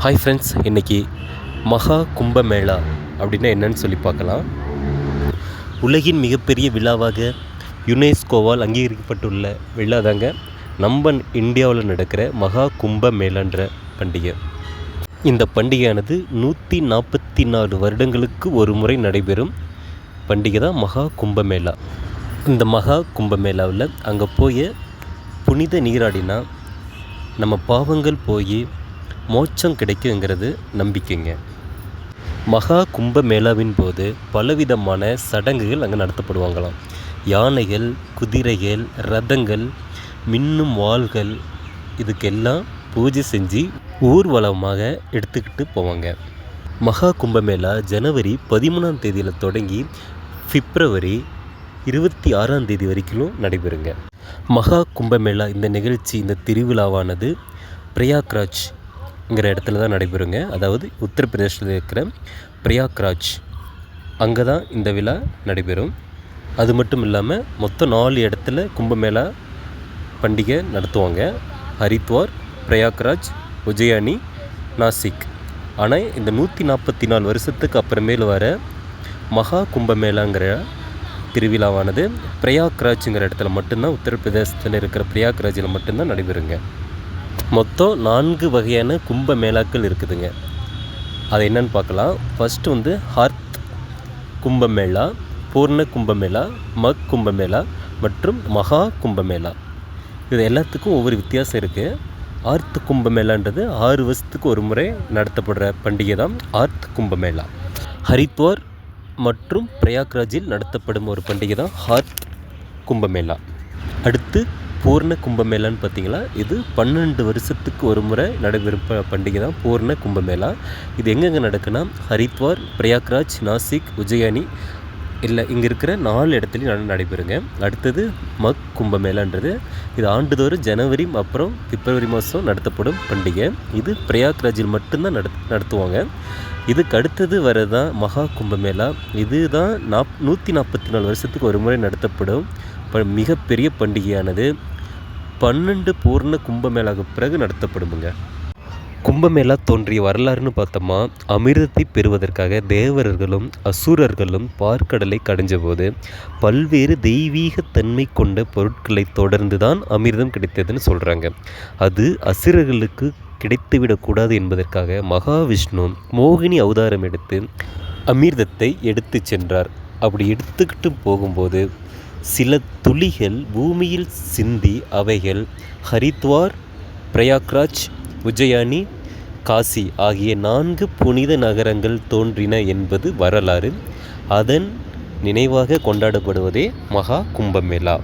Hi friends, இன்றைக்கி மகா கும்பமேளா அப்படின்னா என்னன்னு சொல்லி பார்க்கலாம். உலகின் மிகப்பெரிய விழாவாக யுனெஸ்கோவால் அங்கீகரிக்கப்பட்டுள்ள விழா தாங்க நம்ம இந்தியாவில் நடக்கிற மகா கும்பமேளான்ற பண்டிகை. இந்த பண்டிகையானது 144 வருடங்களுக்கு ஒரு முறை நடைபெறும் பண்டிகை தான் மகா கும்பமேளா. இந்த மகா கும்பமேளாவில் அங்கே போய் புனித நீராடினா நம்ம பாவங்கள் போய் மோட்சம் கிடைக்குங்கிறது நம்பிக்கைங்க. மகா கும்பமேளாவின் போது பலவிதமான சடங்குகள் அங்கே நடத்தப்படுவாங்களாம். யானைகள், குதிரைகள், ரதங்கள், மின்னும் வாள்கள், இதுக்கெல்லாம் பூஜை செஞ்சு ஊர்வலமாக எடுத்துக்கிட்டு போவாங்க. மகா கும்பமேளா ஜனவரி 13ஆம் தேதியில் தொடங்கி பிப்ரவரி 26ஆம் தேதி வரைக்கும் நடைபெறுங்க. மகா கும்பமேளா இந்த நிகழ்ச்சி, இந்த திருவிழாவானது பிரயாக்ராஜ்ங்கிற இடத்துல தான் நடைபெறுங்க. அதாவது உத்தரப்பிரதேசத்தில் இருக்கிற பிரயாக்ராஜ், அங்கே தான் இந்த விழா நடைபெறும். அது மட்டும் இல்லாமல் மொத்தம் 4 இடத்துல கும்பமேளா பண்டிகை நடத்துவாங்க. ஹரித்வார், பிரயாக்ராஜ், உஜ்ஜயினி, நாசிக். ஆனால் இந்த 144 வருஷத்துக்கு அப்புறமேல் வர மகா கும்பமேளாங்கிற திருவிழாவானது பிரயாக்ராஜுங்கிற இடத்துல மட்டும்தான், உத்தரப்பிரதேசத்தில் இருக்கிற பிரயாக்ராஜில் மட்டும்தான் நடைபெறுங்க. மொத்தம் 4 வகையான கும்பமேளாக்கள் இருக்குதுங்க. அது என்னன்னு பார்க்கலாம். ஃபஸ்ட்டு ஹார்த் கும்பமேளா, பூர்ண கும்பமேளா, மக் கும்பமேளா மற்றும் மகா கும்பமேளா. இது எல்லாத்துக்கும் ஒவ்வொரு வித்தியாசம் இருக்குது. ஆர்த் கும்பமேளான்றது 6 வருஷத்துக்கு ஒரு முறை நடத்தப்படுற பண்டிகை தான் ஆர்த் கும்பமேளா. ஹரித்வார் மற்றும் பிரயாக்ராஜில் நடத்தப்படும் ஒரு பண்டிகை தான் ஹார்த் கும்பமேளா. அடுத்து பூர்ண கும்பமேளான்னு பார்த்தீங்களா, இது 12 வருஷத்துக்கு ஒரு முறை நடைபெறும் பண்டிகை தான் பூர்ண கும்பமேளா. இது எங்கெங்கே நடக்குன்னா ஹரித்வார், பிரயாக்ராஜ், நாசிக், உஜ்ஜயினி, இல்லை இங்கே இருக்கிற 4 இடத்துலையும் நடைபெறுங்க. அடுத்தது மக் கும்பமேளான்றது இது ஆண்டுதோறும் ஜனவரி அப்புறம் பிப்ரவரி மாதம் நடத்தப்படும் பண்டிகை. இது பிரயாக்ராஜில் மட்டும்தான் நடத்துவாங்க. இதுக்கு அடுத்தது வரதான் மகா கும்பமேளா. இது தான் 144 வருஷத்துக்கு ஒரு முறை நடத்தப்படும் மிகப்பெரிய பண்டிகையானது 12 பூர்ண கும்பமேளாவுக்கு பிறகு நடத்தப்படுமுங்க. கும்பமேளா தோன்றிய வரலாறுன்னு பார்த்தோமா, அமிர்தத்தை பெறுவதற்காக தேவர்களும் அசுரர்களும் பார்க்கடலை கடைஞ்ச போது பல்வேறு தெய்வீக தன்மை கொண்ட பொருட்களை தொடர்ந்து தான் அமிர்தம் கிடைத்ததுன்னு சொல்கிறாங்க. அது அசுரர்களுக்கு கிடைத்துவிடக்கூடாது என்பதற்காக மகாவிஷ்ணு மோகினி அவதாரம் எடுத்து அமிர்தத்தை எடுத்து சென்றார். அப்படி எடுத்துக்கிட்டு போகும்போது சில துளிகள் பூமியில் சிந்தி அவைகள் ஹரித்வார், பிரயாக்ராஜ், உஜ்ஜயினி, காசி ஆகிய 4 புனித நகரங்கள் தோன்றின என்பது வரலாறு. அதன் நினைவாக கொண்டாடப்படுவதே மகா கும்பமேளா.